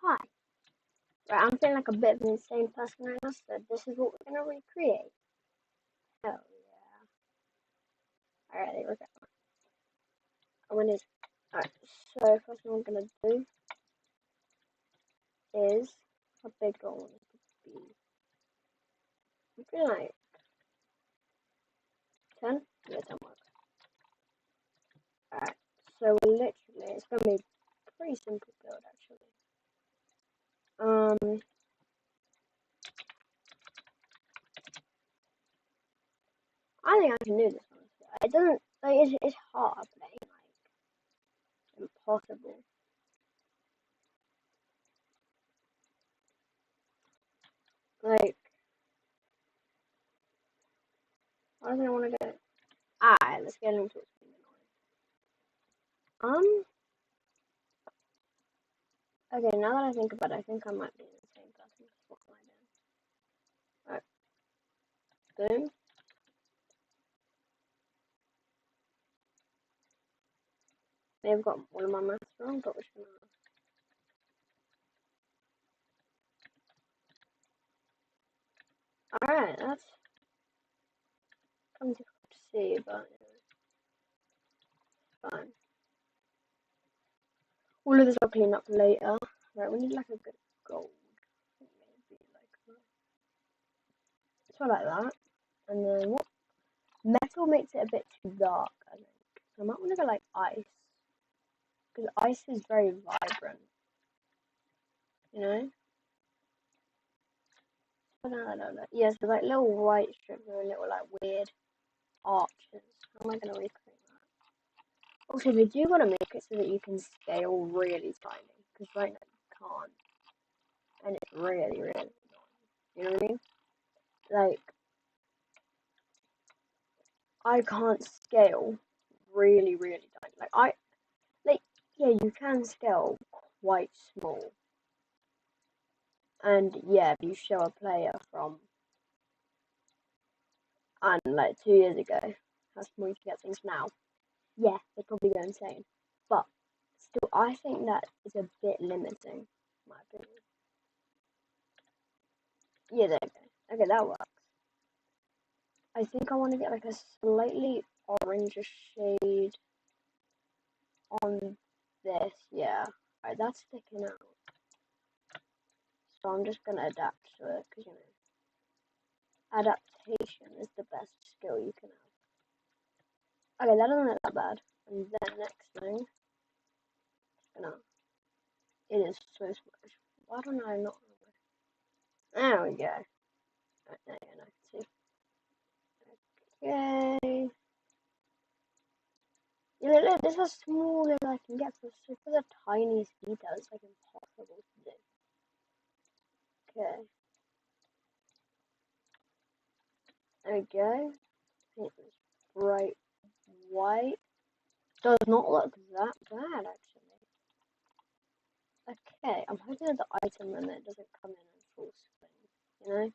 Hi. Right, I'm feeling like a bit of an insane person right now, so this is what we're gonna recreate. Hell yeah. Alright, here we go. I'm gonna. Alright, so first thing I'm gonna do is. How big do I want it to be? I'm feeling like 10? Yeah, 10 works. Alright, so literally, it's gonna be a pretty simple build actually. I think I can do this honestly. It doesn't, like, it's hard, but it ain't like impossible. Like, I don't want to go. Alright, let's get into it. Okay, now that I think about it, I think I might be the same person. What am I doing? Alright, boom. May have got one of my maths wrong, but which one? Alright, that's kind of difficult to see, but fine. All of this I'll clean up later. Right, we need like a good gold. Maybe like so like that. And then what? Metal makes it a bit too dark, I think. So I might want to go like ice. Because ice is very vibrant. You know? Yeah, so like little white strips are little like weird arches. How am I going to recreate that? Also, they do want to make it so that you can scale really tiny. Because right now you can't. And it's really, really annoying. You know what I mean? Like, I can't scale really, really tiny. Yeah, you can scale quite small. And yeah, if you show a player from, and like 2 years ago, how small you can get things now, yeah, they probably go insane. But still, I think that is a bit limiting, in my opinion. Yeah, there you go. Okay, that works. I think I want to get like a slightly orange shade on this. Yeah, alright, that's sticking out. So I'm just gonna adapt to it because adaptation is the best skill you can have. Okay, that doesn't look that bad. And then next thing, gonna. It is so smush. Why don't I not? There we go. Right, there you go. See. Okay. Look, this is as small as I can get for the tiniest detail. It's like impossible to do. Okay. There we go. Paint this bright white. Does not look that bad actually. Okay, I'm hoping that the item limit doesn't come in full swing, you know?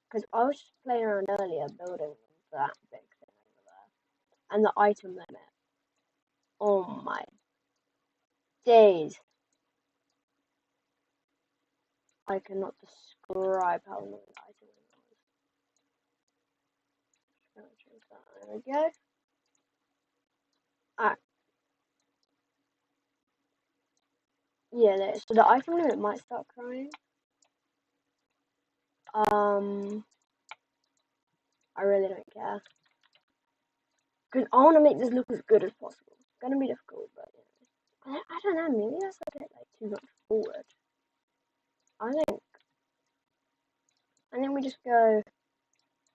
Because I was just playing around earlier building that big thing over there. And the item limit. Oh my days. I cannot describe how long the item limit was. There we go. Ah, yeah, there. So the item limit might start crying. I really don't care. Because I want to make this look as good as possible. It's gonna be difficult, but I don't know. Maybe that's a bit like too much forward. I think. And then we just go.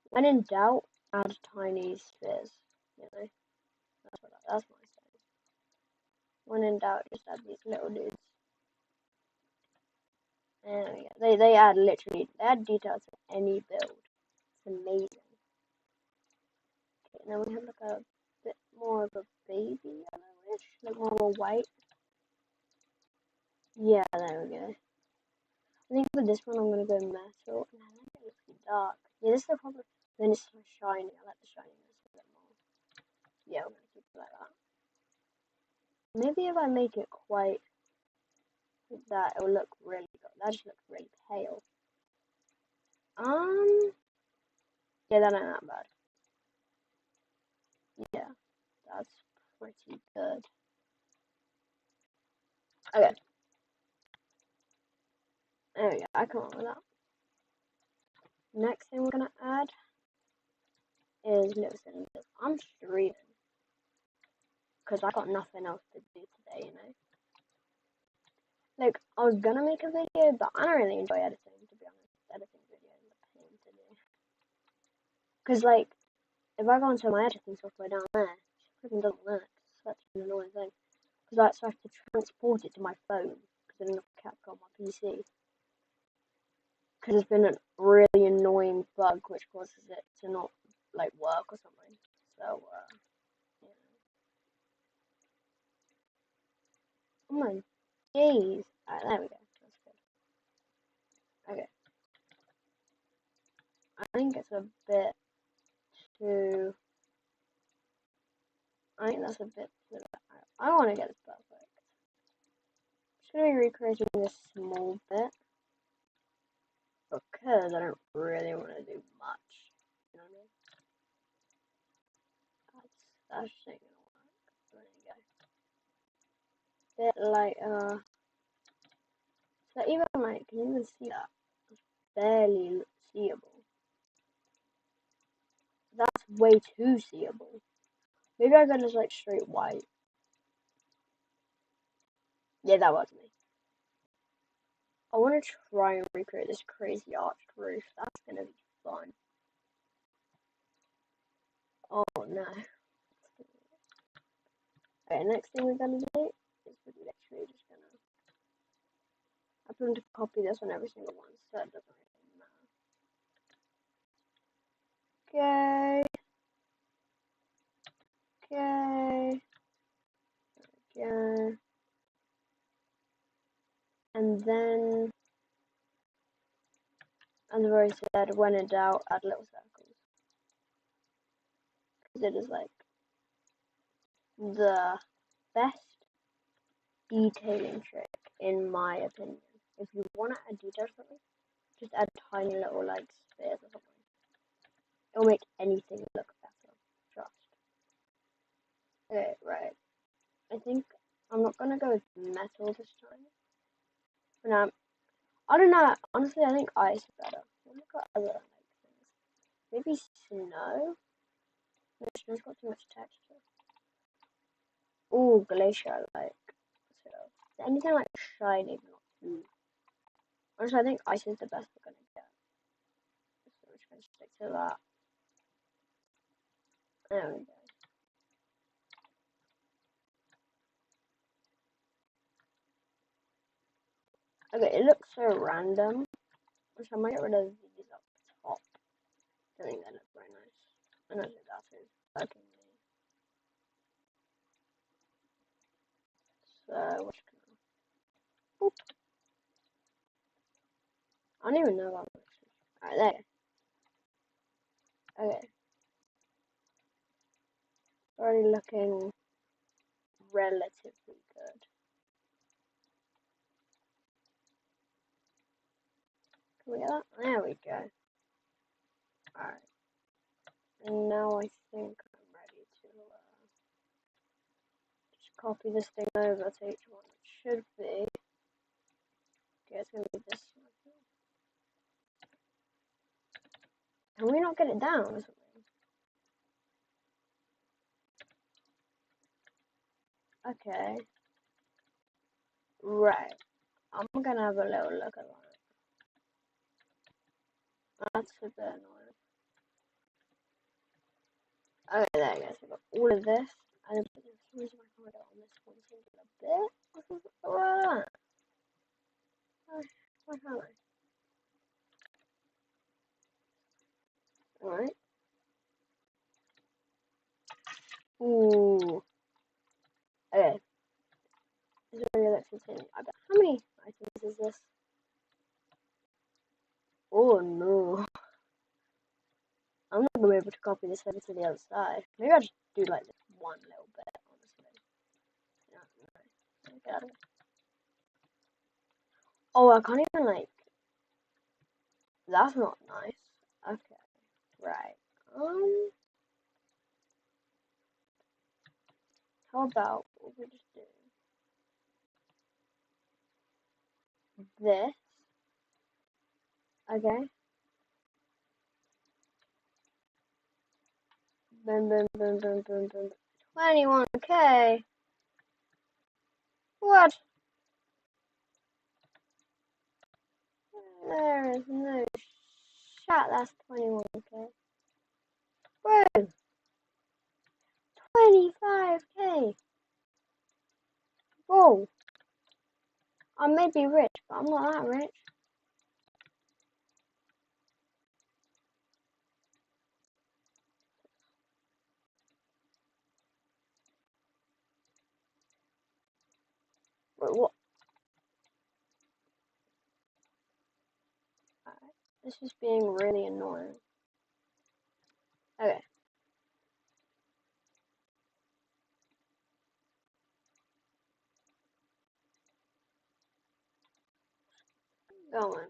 When in doubt, add tiny spheres. You know, that's my style. When in doubt, just add these little dudes. There we go. They add literally. They add details to any build. It's amazing. Okay, now we have like a bit more of a baby yellowish, like more of a white. Yeah, there we go. I think for this one I'm gonna go metal, and I think it looks dark. Yeah, this is the problem. Then it's so shiny. I like the shininess a bit more. Yeah, I'm gonna keep it like that. Maybe if I make it quite that, it will look really good. That just looks really pale. Yeah, that ain't that bad. Yeah, that's pretty good. Okay. There we go, I come up with that. Next thing we're gonna add is little cylinders. I'm streaming because I got nothing else to do today, you know. Like, I was gonna make a video, but I don't really enjoy editing, to be honest. Editing videos is a pain to do. Because, like, if I go into my editing software down there, it freaking doesn't work. It's such an annoying thing. Because I have to transport it to my phone because I don't have Capcom on my PC. Because it's been a really annoying bug which causes it to not, like, work or something. So, yeah. Oh my days. Alright, there we go. That's good. Okay. I think it's a bit too... I think that's a bit too... I want to get this perfect. Should I be recreating this small bit? Because I don't really want to do much. You know what I mean? That's just ain't gonna work. There you go. Bit like, so even like, can you even see that? It's barely seeable. That's way too seeable. Maybe I got just like straight white. Yeah, that was me. I want to try and recreate this crazy arched roof. That's gonna be fun. Oh no. Okay, next thing we're gonna do is we're literally just gonna... I'm going to copy this on every single one, so it doesn't really matter. Okay. Okay. And then, as I've already said, when in doubt, add little circles. Because it is like the best detailing trick, in my opinion. If you want to add details or something, just add tiny little like spheres or something. It'll make anything look better. Trust. Okay, right. I think I'm not gonna go with metal this time. For now, I don't know. Honestly, I think ice is better. Look at other like things. Maybe snow. No, snow's got too much texture. Ooh, glacier I like. So anything like shiny, but not too. Honestly, I think ice is the best we're gonna get. So we're just gonna stick to that. There we go. Okay, it looks so random. Which I might get rid of these up top. I think that looks very nice. And I think that is working me. So which can boop. I don't even know about this. Alright, there. Okay. Already looking relatively good. Can we get that? There we go. Alright. And now I think I'm ready to just copy this thing over to each one. It should be. Okay, it's gonna be this one. Can we not get it down or something? Okay. Right. I'm gonna have a little look at that. That's a bit annoying. Okay, there you go. So I've got all of this. And for some reason I can't get on this one singular bit. Why can't I? Alright. Ooh. Okay. This is really let's continue. I bet. How many items is this? Oh no. I'm not gonna be able to copy this over to the other side. Maybe I'll just do like this one little bit, honestly. Yeah, no. Get out of it. Oh, I can't even like. That's not nice. Okay, right. How about what we just do this? Okay. Boom, boom, boom, boom, boom, boom. 21k. What? There is no shot. That's 21k. Bro, 25k. Whoa. I may be rich, but I'm not that rich. Wait, what? Alright. This is being really annoying. Okay. Going on.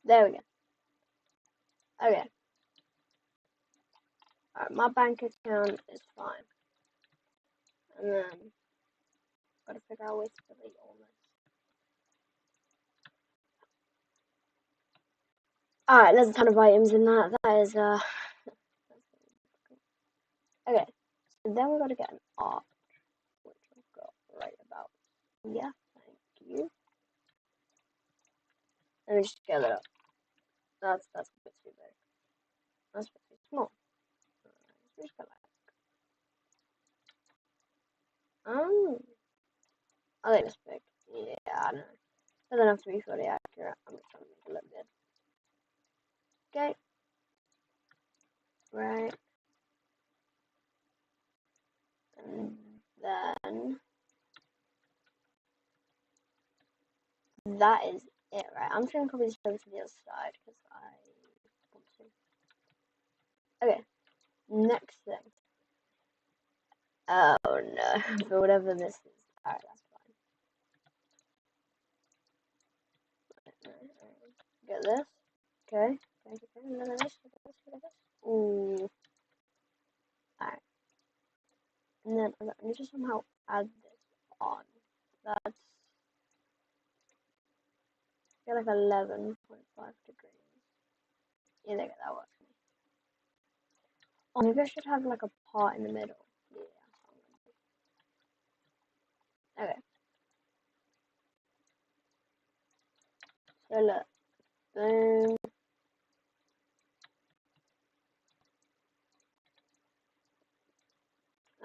There we go. Okay. Alright, my bank account is fine. And then, gotta figure out ways to delete all this. Alright, there's a ton of items in that. That is, okay. So then we gotta get an art, which I've got right about here. Thank you. Let me just scale it up. That's a bit too big. That's a bit too small. Just go back. I think it's big. Yeah, I know. Doesn't have to be fully accurate. I'm just trying to make it look good. Okay. Right. And then that is it, right? I'm just gonna copy this over to the other side because I want to. Okay. Next thing. Oh no. For whatever this is. Alright, that's fine. Get this. Okay. Okay. Look at this. Look at this. Look at this. Ooh. Alright. And then I need to somehow add this on. That's get like 11.5 degrees. Yeah, there you go, that works for me. Oh, maybe I should have like a part in the middle. Yeah, that's what I'm gonna do. Okay. So look. Boom.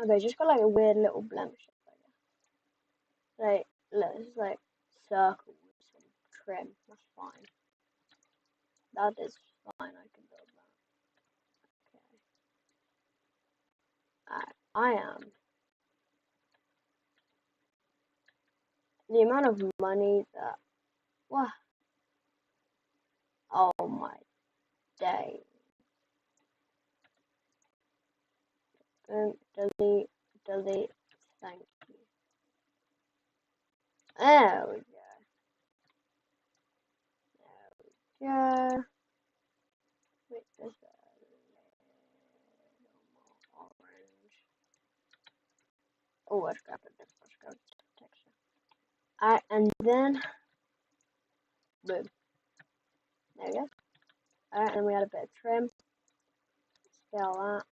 Okay, just got like a weird little blemish, I guess. Like, look, this is like circle with some trim. That's fine. That is fine, I can build that. Okay. I am. The amount of money that. What? Oh my day. Delete, delete. Thank you. There we go. Yeah. Wait, this orange. Oh, I scrapped it. I scrapped the texture. Alright, and then boom. There we go. Alright, and we add a bit of trim. Scale that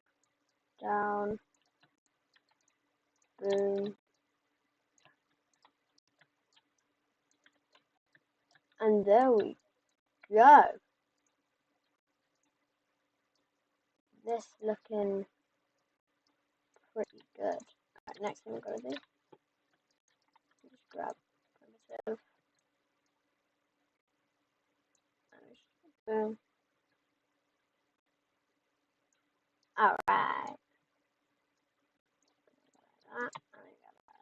down. Boom. And there we go. This looking pretty good. Alright, next thing we're gonna do. Just grab primitive. And just boom. Alright.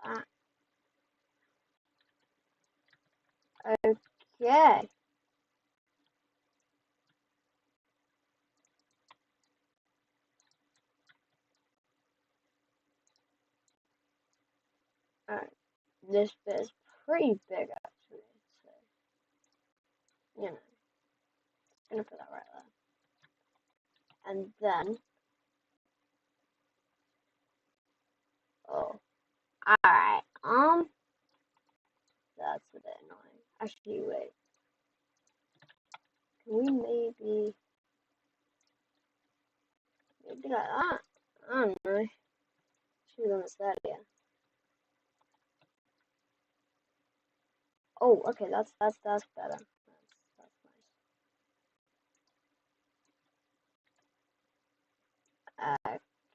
That. And that. Okay. this bit is pretty big actually, so you know, gonna put that right there. And then, oh, alright, that's a bit annoying. Actually, wait, can we maybe like that? I don't know. Should have done this earlier. Oh, okay, that's better. That's nice.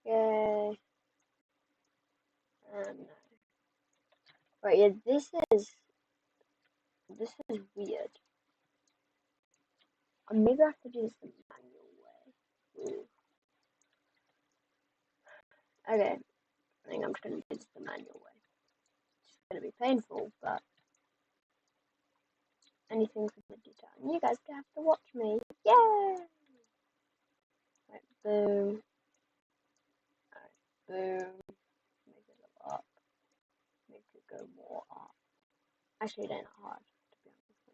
Okay. No. Right, yeah, this is weird. Maybe I have to do this the manual way. Ooh. Okay, I think I'm just gonna do this the manual way. It's gonna be painful, but anything for the detail. And you guys have to watch me. Yay! Right, boom. Alright, boom. Make it go up. Make it go more up. Actually, they're not hard, to be honest.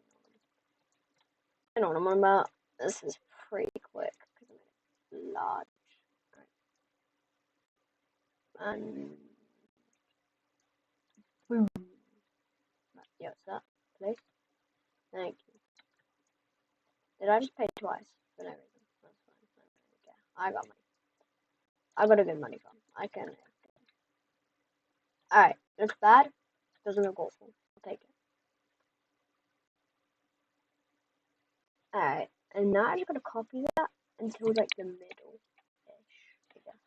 I know what I'm on about. This is pretty quick because I'm large. Right. And boom. Right, yeah, what's that? Place. Thank you. Did I just pay twice for no reason? That's fine. I got money. I got a good money farm. I can. Alright, looks bad. Doesn't look awful. I'll take it. Alright, and now I'm just gonna copy that until like the middle-ish, I guess.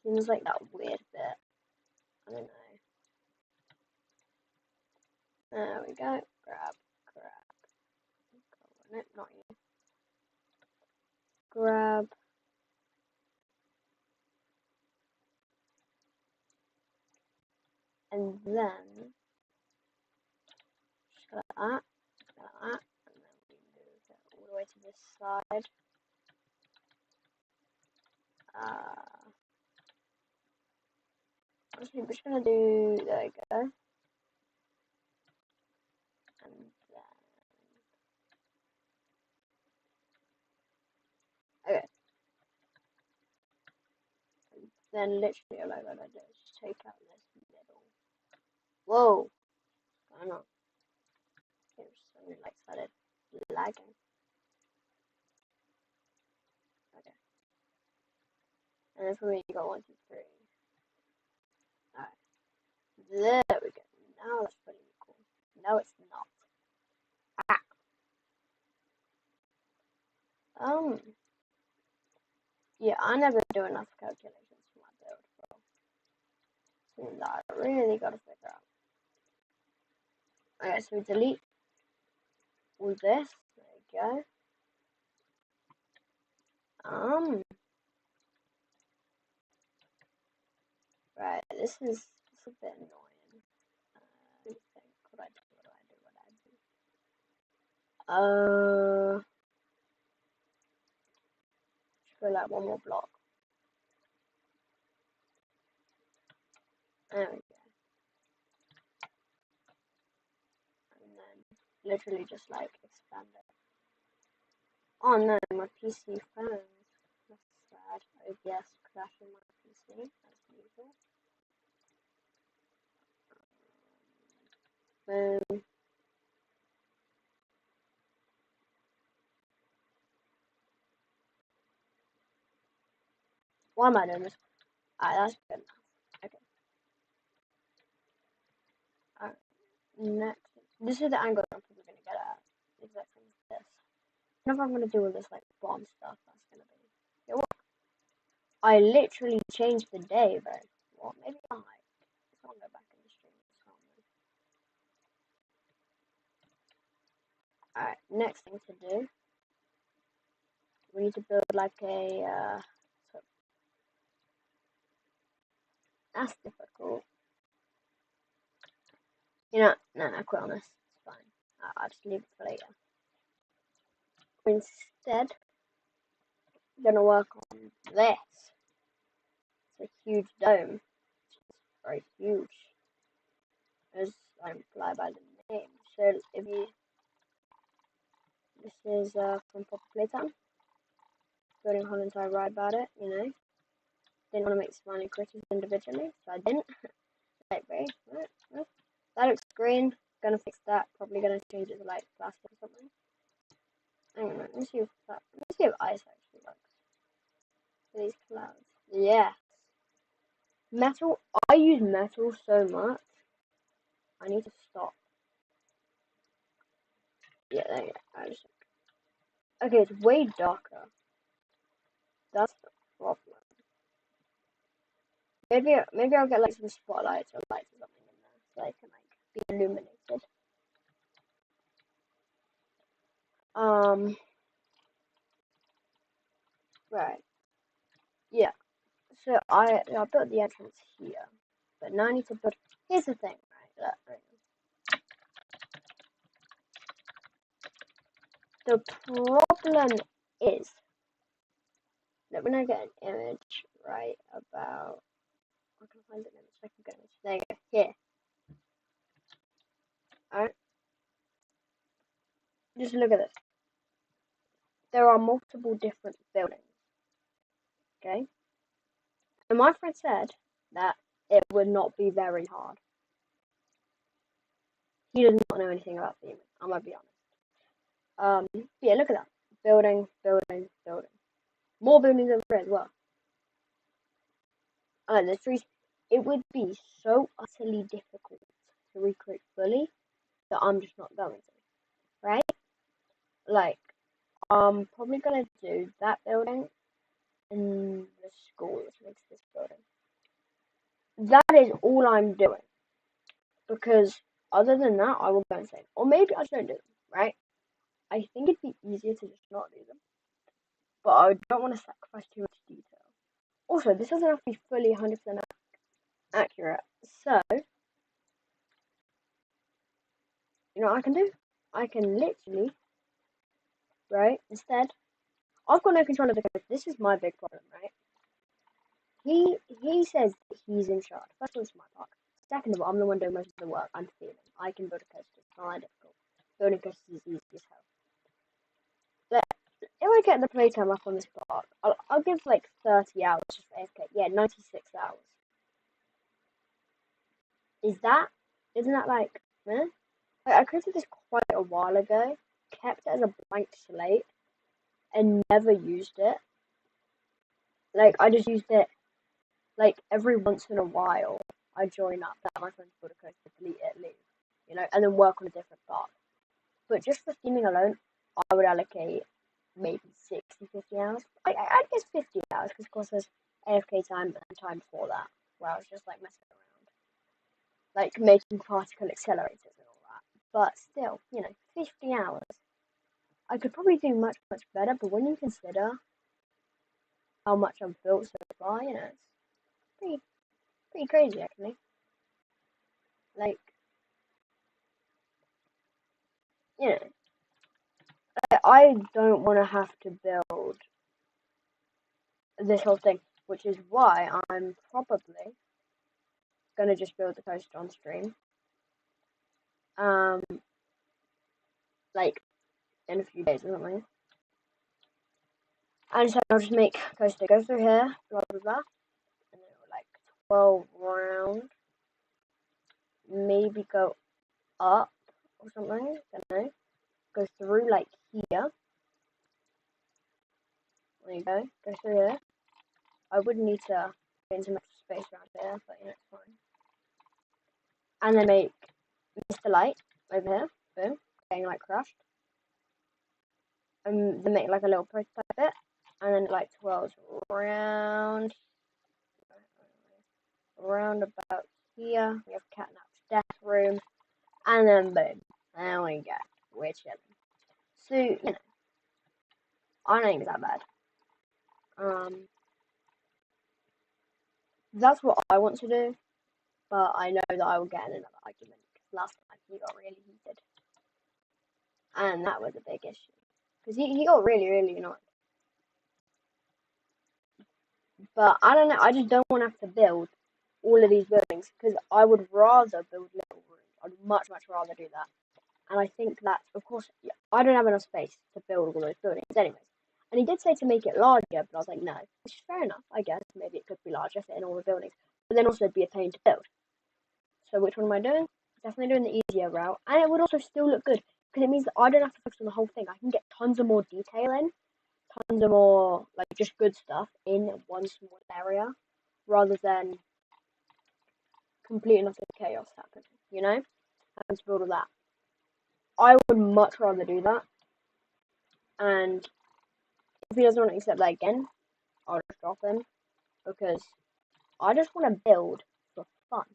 Seems like that weird bit. I don't know. There we go. Grab. No, not you. Grab. And then just like that. And then we move it all the way to this side. Actually, I'm just gonna do. There we go. And then. Okay. And then literally all I gotta do is just take out this middle. Whoa! I don't know. It was suddenly like started lagging. Okay. And then for me, you got 1, 2, 3. Alright. There we go. Now that's pretty cool. No, it's not. Ah. Yeah, I never do enough calculations for my build, bro. Something that I really gotta figure out. Okay, so we delete all this. There we go. Right, this is a bit annoying. Let me think. What do? Just go like one more block. There we go. And then literally just like expand it. Oh no, my PC froze. That's sad. OBS crashing my PC as usual. Boom. Why am I doing this? Alright, that's good enough. Okay. Alright. Next. This is the angle I'm probably gonna get at. Exactly this. I don't know if I'm gonna do all this like bomb stuff. That's gonna be. Yeah, what? I literally changed the day, bro. Well, maybe I might. If I go back in the stream, alright, next thing to do. We need to build like a. That's difficult. You know, no, quit on this. It's fine. I'll just leave it for later. Instead, I'm gonna work on this. It's a huge dome. It's very huge. as I imply by the name. So if you, this is from Proper Playtime, building a whole entire ride about it, you know. Didn't want to make smiling critters individually, so I didn't. Like, that looks green. Gonna fix that. Probably gonna change it to like plastic or something. I don't know. Let me see if ice actually works. These clouds. Yeah. Metal. I use metal so much. I need to stop. Yeah, there you go. Okay, it's way darker. That's the problem. Maybe I'll get like some spotlights or lights or something in there so I can like be illuminated. Right. Yeah. So I built the entrance here, but now I need to build. Here's the thing, right? The problem is that when I get an image, right, about I can find an image. I can get an image. There you go. Here. Alright. Just look at this. There are multiple different buildings. Okay. And my friend said that it would not be very hard. He does not know anything about theming. I'm gonna be honest. Yeah, look at that. Building, building, building. More buildings over here as well. The trees. It would be so utterly difficult to recreate fully that I'm just not going to. Right? Like, I'm probably gonna do that building and the school which makes this building. That is all I'm doing. Because other than that, I will go insane. Or maybe I just don't do them, right? I think it'd be easier to just not do them. But I don't want to sacrifice too much detail. Also, this doesn't have to be fully 100% accurate. So, you know what I can do? I can literally, right, instead, I've got no control of the coast. This is my big problem, right? He says that he's in charge. First of all, it's my park. Second of all, I'm the one doing most of the work. I'm feeling. I can build a coaster. It's not that difficult. Building coasters is easy as hell. But if I get the playtime up on this park, I'll give like 30 hours just for AFK. Yeah, 96 hours. Isn't that like, eh? Like, I created this quite a while ago, kept it as a blank slate, and never used it. Like, I just used it, like, every once in a while, I join up, that my friends build a coaster, delete it, leave, you know, and then work on a different part. But just for theming alone, I would allocate maybe 60, 50 hours. I'd guess 50 hours, because of course there's AFK time and time before that, where I was just, like, messing around. Like, making particle accelerators and all that. But still, you know, 50 hours. I could probably do much, much better, but when you consider how much I've built so far, you know, it's pretty crazy actually. Like, you know, I don't want to have to build this whole thing, which is why I'm probably gonna just build the coaster on stream. Like in a few days or something. And so I'll just make coaster go through here, blah blah blah, and then like 12 round, maybe go up or something. Don't know. Go through like here. There you go. Go through here. I would need to gain some extra space around here, but you know, it's fine. And then make Mr. Light over here. Boom. Getting like crushed. And then make like a little prototype bit. And then like 12 around about here. We have Catnap's death room. And then boom. There we go. We're chilling. So, you know, I don't think it's that bad. That's what I want to do, but I know that I will get in another argument because last time he got really heated, and that was a big issue because he got really really annoyed. But I don't know. I just don't want to have to build all of these buildings because I would rather build little rooms. I'd much rather do that. And I think that, of course, I don't have enough space to build all those buildings, anyways. And he did say to make it larger, but I was like, no, which is fair enough, I guess. Maybe it could be larger, fit in all the buildings, but then also it'd be a pain to build. So which one am I doing? Definitely doing the easier route, and it would also still look good because it means that I don't have to focus on the whole thing. I can get tons of more detail in, tons of more like just good stuff in one small area, rather than complete and utter chaos happening. You know, having to build all that. I would much rather do that, and if he doesn't want to accept that again, I'll just drop him because I just want to build for fun.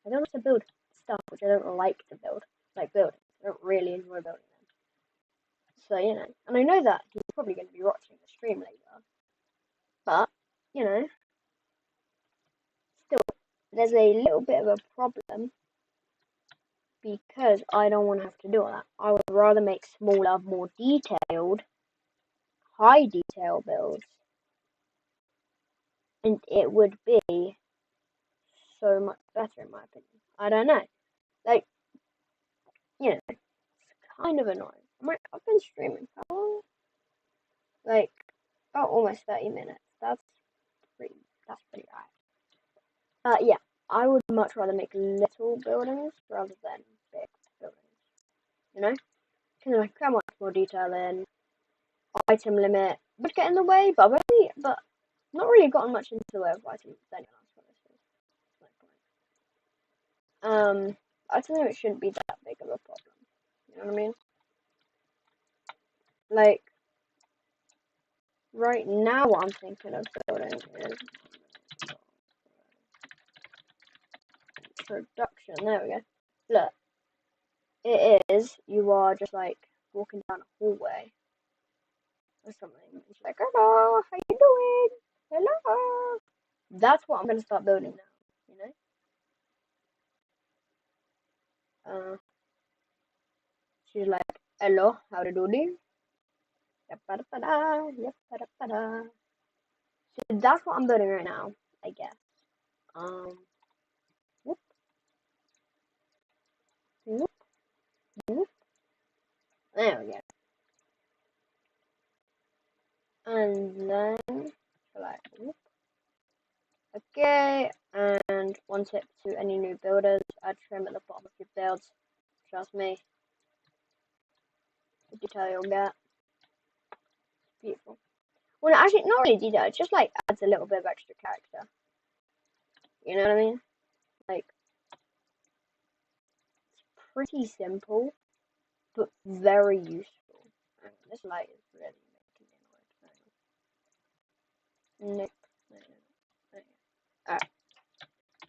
I don't want to build stuff which I don't like to build, like buildings. I don't really enjoy building them. So, you know, and I know that he's probably going to be watching the stream later, but, you know, still, there's a little bit of a problem because I don't want to have to do all that. I would rather make smaller, more detailed, high detail builds, and it would be so much better in my opinion. I don't know. Like, you know, it's kind of annoying. I've been streaming for how long? Like, about almost 30 minutes. That's pretty high. Yeah, I would much rather make little buildings rather than big buildings. You know? Because I can much more detail in. Item limit would get in the way, but but not really gotten much into the way of item limit. Item limit shouldn't be that big of a problem. You know what I mean? Like, right now what I'm thinking of building is production. There we go. Look, it is. You are just like walking down a hallway or something. It's like, hello, how you doing? Hello. That's what I'm gonna start building now. You know. She's like, hello, how to do this? So that's what I'm building right now, I guess. Whoop, whoop, whoop. There we go. And then, like, whoop. Okay, and one tip to any new builders, add trim at the bottom of your builds. Trust me, the detail you'll get. Beautiful. Well, actually, not really detail, it just like adds a little bit of extra character. You know what I mean? Like, it's pretty simple, but very useful. This light is really making me annoyed. Nope. Alright.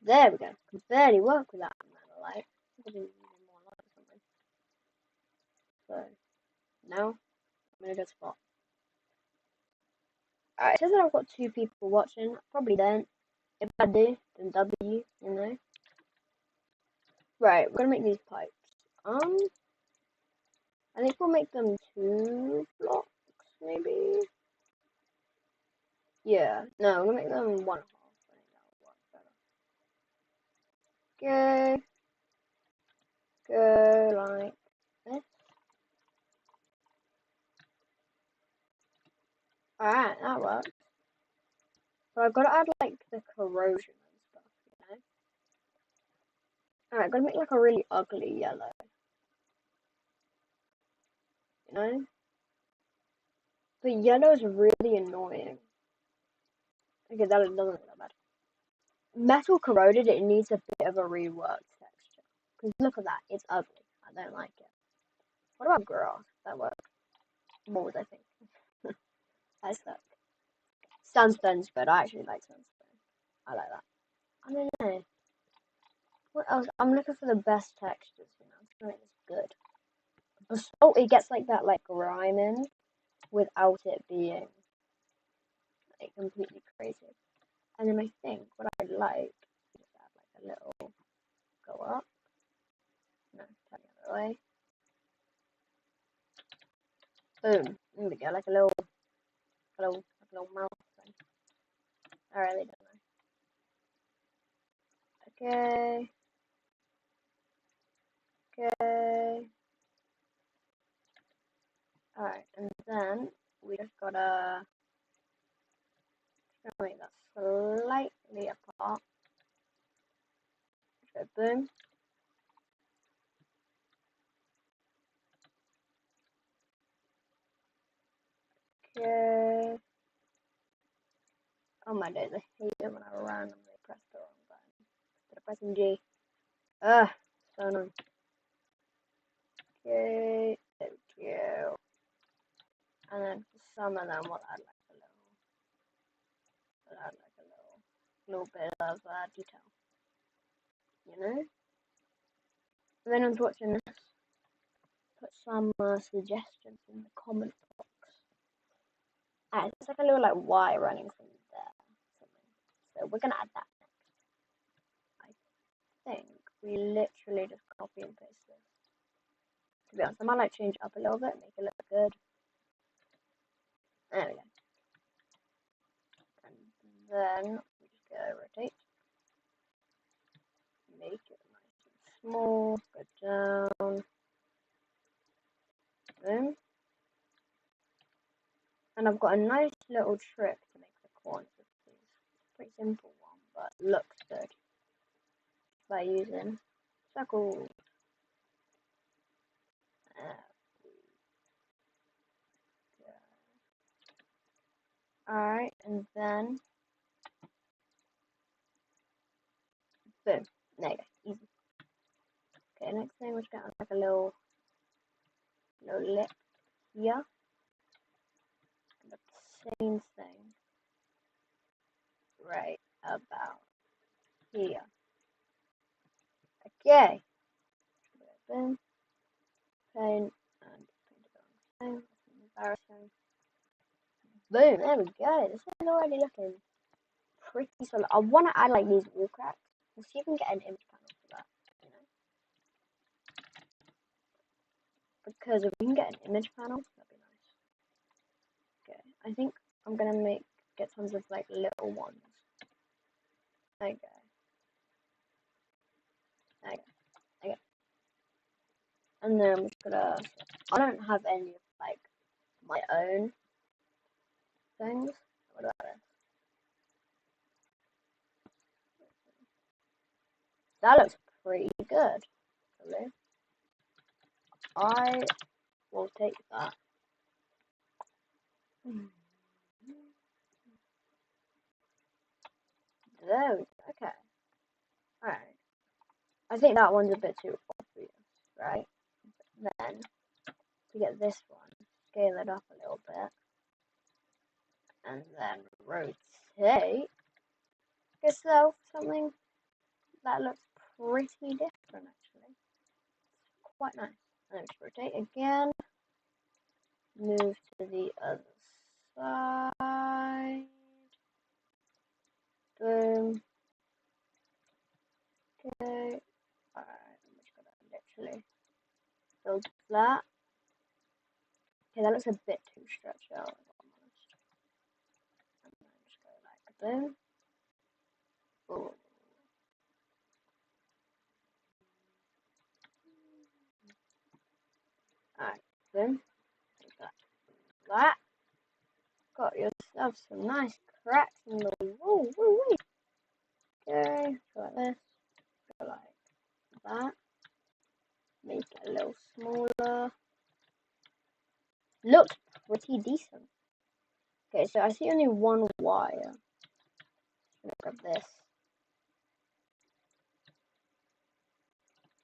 There we go. Can barely work with that amount of light. I could be using more light or something. So, now, I'm in a good spot. Alright, it says that I've got 2 people watching. I probably don't. If I do, then W, you know. Right, we're gonna make these pipes. I think we'll make them 2 blocks, maybe. Yeah, no, we'll make them 1.5. I think that'll work better. Go like this. Alright, that works. But I've got to add like the corrosion and stuff, you know? Alright, gotta make like a really ugly yellow. You know? But yellow is really annoying. Okay, that doesn't look that bad. Metal corroded, it needs a bit of a reworked texture. Because look at that, it's ugly. I don't like it. What about grass? That works. What was I thinking? I suck. Sandstone's good. I actually like sandstone. I like that. I don't know. What else? I'm looking for the best textures, you know. I'm trying to make this good. Basalt, it gets like that, like grime in without it being like completely crazy. And then I think what I'd like is add like a little go up. No, turn the other way. Boom. There we go, like a little mouth thing. I really don't know. Okay. Alright, and then we just gotta make that slightly apart. Go boom. Okay. Oh my days, I hate it when I randomly press the wrong button. Instead of pressing G. Ugh, so annoying. Okay, there we go. And then for some of them, we'll add like a little bit of detail. You know? If anyone's watching this, put some suggestions in the comment box. And it's like a little like Y running from there. Something. So we're gonna add that next. I think we literally just copy and paste this. To be honest, I might like change it up a little bit, make it look good. There we go. And then we just go rotate. Make it nice and small. Go down. Boom. And I've got a nice little trick to make the corners of these. Pretty simple one, but looks good. By using circles. Alright, and then boom. There you go. Easy. Okay, next thing we're just gonna like a little lip here. And the same thing right about here. Okay. Boom. Paint and paint it on the same. Embarrassing. Boom, there we go. This is already looking pretty solid. I want to add like these wall cracks. We'll see if we can get an image panel for that. You know? Because if we can get an image panel, that'd be nice. Okay, I think I'm gonna get tons of like little ones. There you go. There you go. There you go. And then I'm just gonna. I don't have any of like my own things. What about this? That looks pretty good. Actually. I will take that. There we go. Okay. Alright. I think that one's a bit too obvious, right? Then, to get this one, scale it up a little bit. And then rotate. Get yourself something that looks pretty different, actually. Quite nice. And then just rotate again. Move to the other side. Boom. Okay. Alright, I'm just gonna literally build that. Okay, that looks a bit too stretched out, if I'm honest. And then just go like boom. Ooh. Alright, boom. Like that. Got yourself some nice cracks in the wall. Woo wee. Okay, go like this. Go like that. Make it a little smaller. Looks pretty decent. Okay, so I see only one wire. Grab this.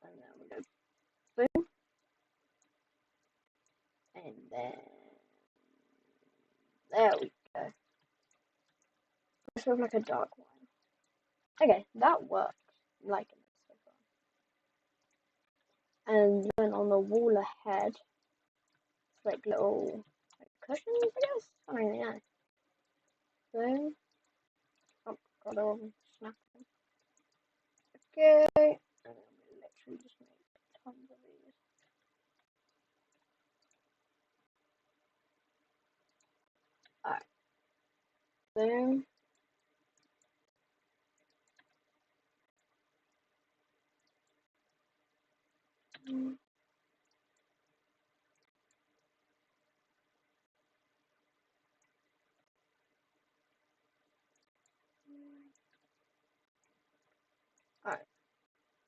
And then we go boom. And then there we go. This looks like a dark one. Okay, that works. I'm liking it so far. And then on the wall ahead, it's like little cushions, I guess? I don't really know. Boom. Oh, got all of them snapping. Okay. And then we literally just make tons of these. Alright. Boom.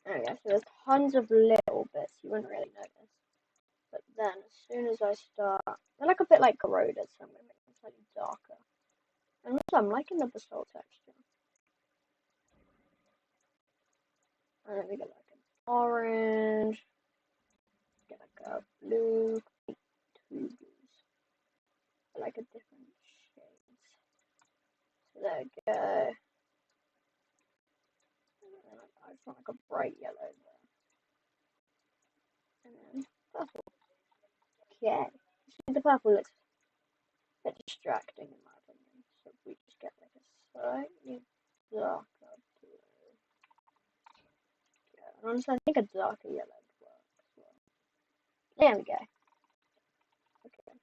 There we go. So there's tons of little bits you wouldn't really notice. But then as soon as I start, they're like a bit like corroded, so I'm gonna make them slightly darker. And also I'm liking the basalt texture. And then we get like an orange, get like a blue, two blues, like a different shades. So there we go. I just want like a bright yellow there. And then purple. Okay. The purple looks a bit distracting in my opinion. So if we just get like a slightly darker blue. Yeah, and honestly I think a darker yellow would work as well. There we go. Okay.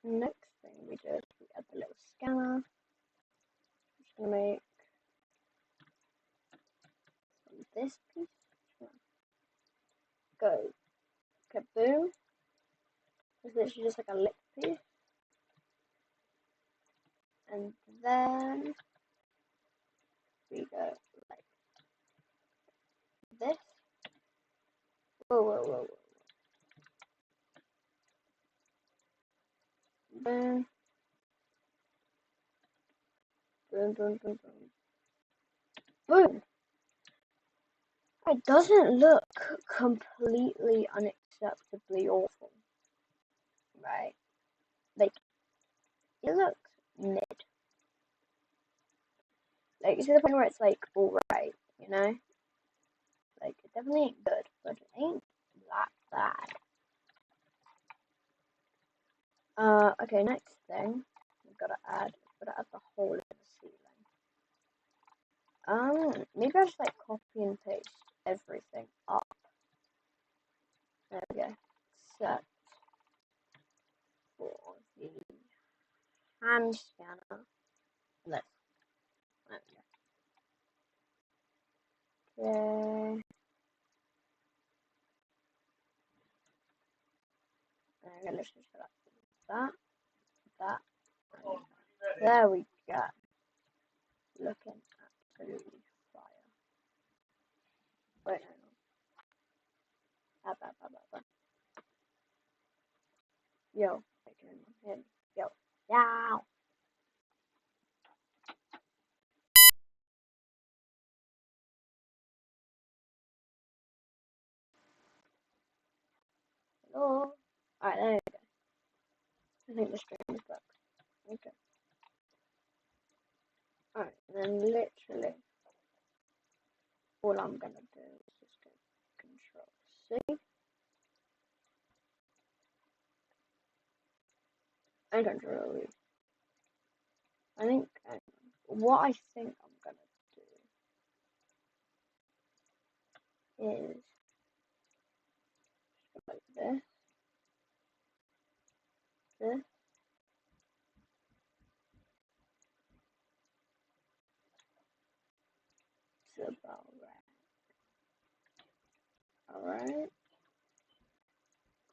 Next thing we do is we add the little scanner. I'm just gonna make this piece. Go. Okay, boom. It's literally just like a lip piece. And then we go like this. Whoa, whoa, whoa, whoa. Boom. Boom, boom, boom, boom. Boom! It doesn't look completely unacceptably awful. Right? Like, it looks mid. Like, you see the point where it's like, alright, you know? Like, it definitely ain't good, but it ain't that bad. Okay, next thing we've gotta add the hole in the ceiling. Maybe I just like copy and paste everything up. There we go. Set for the hand scanner. This. There we go. Okay. I'm gonna just put that, that, and that. There we go. Looking absolutely fire. Wait, hang on. Up. Yo, making in my head. Yo. Yow. Hello. Alright, there we go. I think the stream is back. Okay. Alright, and then literally all I'm gonna do is just go Control C and Control V. I think what I think I'm gonna do is like this, this, it's about right. Alright,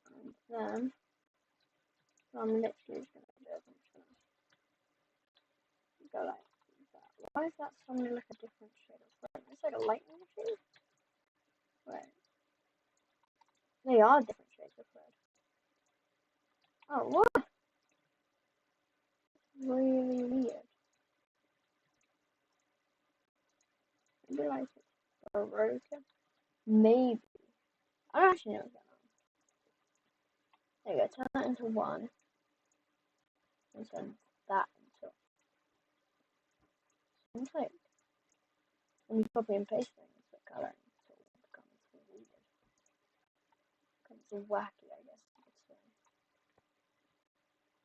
and then what I'm literally just gonna do is I'm just gonna go like that. Why is that suddenly like a different shade of red? It's like a lightning shade? Wait. They are different shades of red. Oh, what? Really weird. Maybe like it's broken? Maybe. I don't actually know what's going on. There you go, turn that into one. And turn that into. It's like when you copy and paste things, the coloring sort of becomes weird. Becomes wacky, I guess you could say.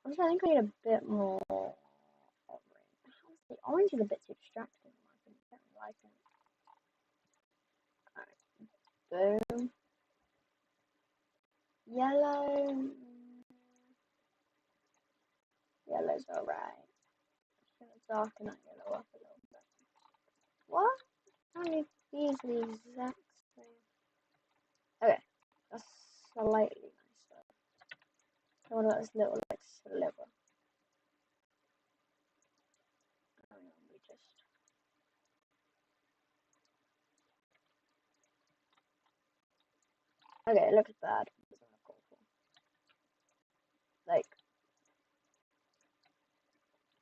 Honestly, I think I need a bit more orange. The orange is a bit too distracting. I don't like it. Alright, boom. Yellow. Yellow's alright. Just gonna darken that yellow up a little bit. What? How many these are the exact same? Okay, that's slightly nicer. So what about this little like sliver? Oh no, we just Okay, it looks bad. It doesn't look awful. Like,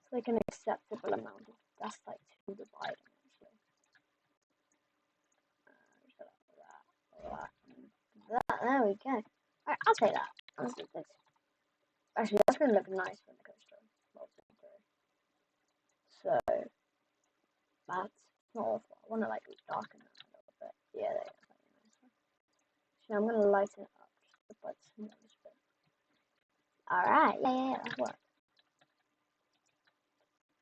it's like an acceptable amount of, that's like 2 dividing actually. Just that. There we go. Alright, I'll take that. Let's do this. Actually, that's gonna look nice when it goes through. So, that's not awful. I wanna like darken that a little bit. Yeah, there you go. So I'm gonna lighten it up just a bit smallest bit. Alright, yeah, that works.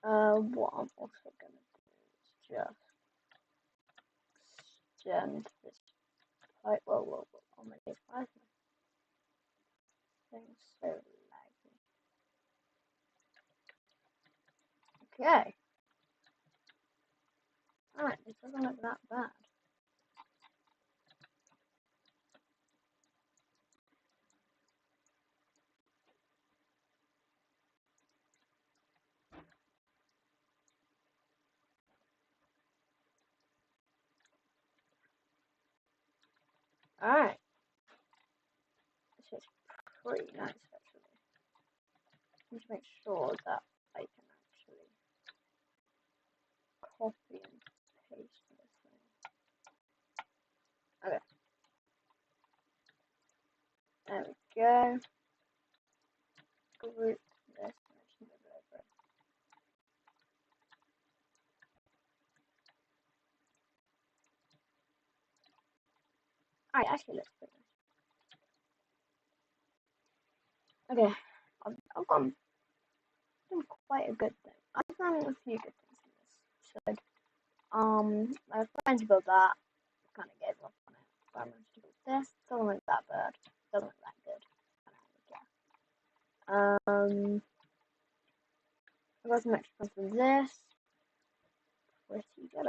What I'm also gonna do is just extend this pipe. Whoa. Oh my god, why is my thing so laggy? Okay. Alright, this doesn't look that bad. Alright. This is pretty nice actually. Just make sure that I can actually copy and paste this thing. Okay. There we go. Group this and just move it over. Alright, actually looks pretty nice. Okay. I've done quite a good thing. I've done a few good things in this. So, I was trying to build that. Kind of gave up on it. But I managed to build this. Doesn't look that bad. Doesn't look that good. I got some extra from this. Pretty good.